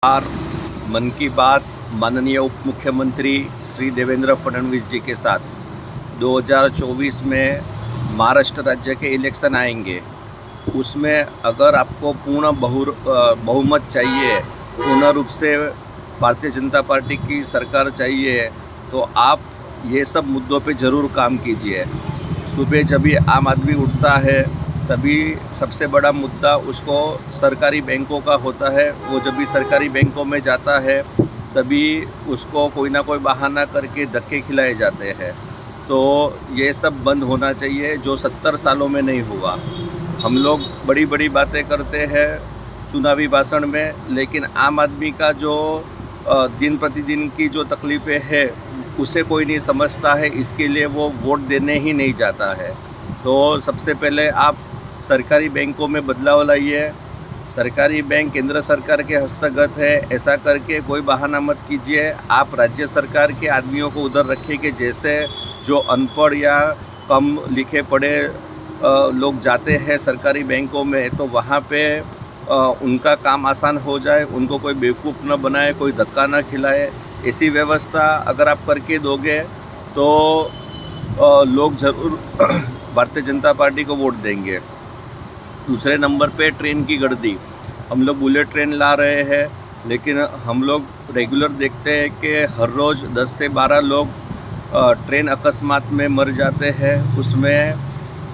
और मन की बात माननीय उप मुख्यमंत्री श्री देवेंद्र फडणवीस जी के साथ 2024 में महाराष्ट्र राज्य के इलेक्शन आएंगे। उसमें अगर आपको पूर्ण बहुमत चाहिए, पूर्ण रूप से भारतीय जनता पार्टी की सरकार चाहिए, तो आप ये सब मुद्दों पे ज़रूर काम कीजिए। सुबह जब भी आम आदमी उठता है तभी सबसे बड़ा मुद्दा उसको सरकारी बैंकों का होता है। वो जब भी सरकारी बैंकों में जाता है तभी उसको कोई ना कोई बहाना करके धक्के खिलाए जाते हैं। तो ये सब बंद होना चाहिए, जो 70 सालों में नहीं हुआ। हम लोग बड़ी बड़ी बातें करते हैं चुनावी भाषण में, लेकिन आम आदमी का जो दिन प्रतिदिन की जो तकलीफ़ें हैं उसे कोई नहीं समझता है। इसके लिए वो वोट देने ही नहीं जाता है। तो सबसे पहले आप सरकारी बैंकों में बदलाव लाइए। सरकारी बैंक केंद्र सरकार के हस्तगत है, ऐसा करके कोई बहाना मत कीजिए। आप राज्य सरकार के आदमियों को उधर रखिए कि जैसे जो अनपढ़ या कम लिखे पढ़े लोग जाते हैं सरकारी बैंकों में, तो वहाँ पे उनका काम आसान हो जाए, उनको कोई बेवकूफ़ न बनाए, कोई धक्का न खिलाए। ऐसी व्यवस्था अगर आप करके दोगे तो लोग ज़रूर भारतीय जनता पार्टी को वोट देंगे। दूसरे नंबर पे ट्रेन की गर्दी। हम लोग बुलेट ट्रेन ला रहे हैं, लेकिन हम लोग रेगुलर देखते हैं कि हर रोज़ 10 से 12 लोग ट्रेन अकस्मात में मर जाते हैं। उसमें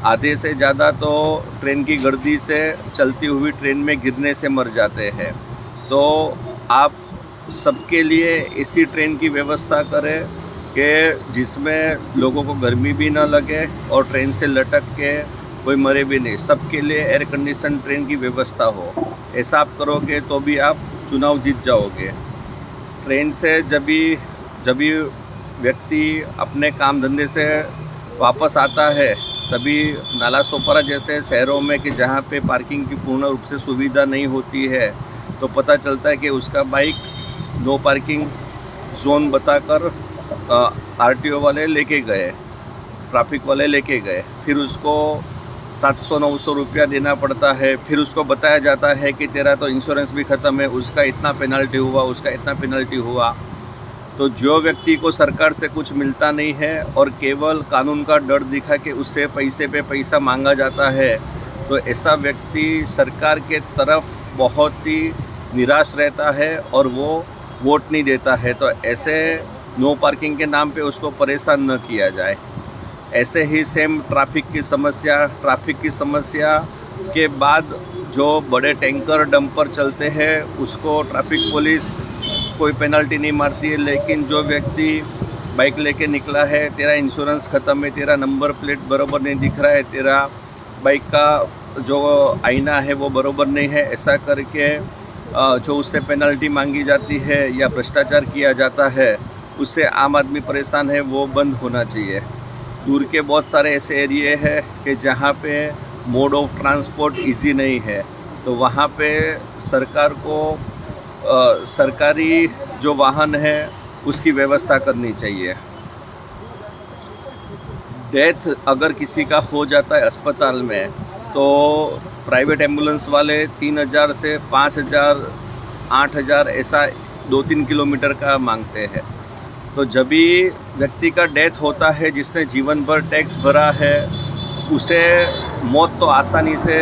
आधे से ज़्यादा तो ट्रेन की गर्दी से चलती हुई ट्रेन में गिरने से मर जाते हैं। तो आप सबके लिए ऐसी ट्रेन की व्यवस्था करें कि जिसमें लोगों को गर्मी भी ना लगे और ट्रेन से लटक के कोई मरे भी नहीं। सबके लिए एयर कंडीशन ट्रेन की व्यवस्था हो। ऐसा आप करोगे तो भी आप चुनाव जीत जाओगे। ट्रेन से जब भी व्यक्ति अपने काम धंधे से वापस आता है तभी नाला सोपारा जैसे शहरों में कि जहाँ पे पार्किंग की पूर्ण रूप से सुविधा नहीं होती है, तो पता चलता है कि उसका बाइक नो पार्किंग जोन बताकर आरटीओ वाले लेके गए, ट्रैफिक वाले लेके गए। फिर उसको 700-900 रुपया देना पड़ता है। फिर उसको बताया जाता है कि तेरा तो इंश्योरेंस भी ख़त्म है, उसका इतना पेनल्टी हुआ, उसका इतना पेनल्टी हुआ। तो जो व्यक्ति को सरकार से कुछ मिलता नहीं है और केवल कानून का डर दिखा के उससे पैसे पे पैसा मांगा जाता है, तो ऐसा व्यक्ति सरकार के तरफ बहुत ही निराश रहता है और वो वोट नहीं देता है। तो ऐसे नो पार्किंग के नाम पे उसको परेशान न किया जाए। ऐसे ही सेम ट्रैफिक की समस्या के बाद जो बड़े टैंकर डंपर चलते हैं उसको ट्रैफिक पुलिस कोई पेनल्टी नहीं मारती है, लेकिन जो व्यक्ति बाइक लेके निकला है, तेरा इंश्योरेंस ख़त्म है, तेरा नंबर प्लेट बराबर नहीं दिख रहा है, तेरा बाइक का जो आईना है वो बराबर नहीं है, ऐसा करके जो उससे पेनल्टी मांगी जाती है या भ्रष्टाचार किया जाता है, उससे आम आदमी परेशान है। वो बंद होना चाहिए। दूर के बहुत सारे ऐसे एरिए हैं कि जहाँ पे मोड ऑफ ट्रांसपोर्ट इजी नहीं है, तो वहाँ पे सरकार को सरकारी जो वाहन है उसकी व्यवस्था करनी चाहिए। डेथ अगर किसी का हो जाता है अस्पताल में, तो प्राइवेट एम्बुलेंस वाले 3000 से 5000 8000 ऐसा 2-3 किलोमीटर का मांगते हैं। तो जब भी व्यक्ति का डेथ होता है, जिसने जीवन भर टैक्स भरा है, उसे मौत तो आसानी से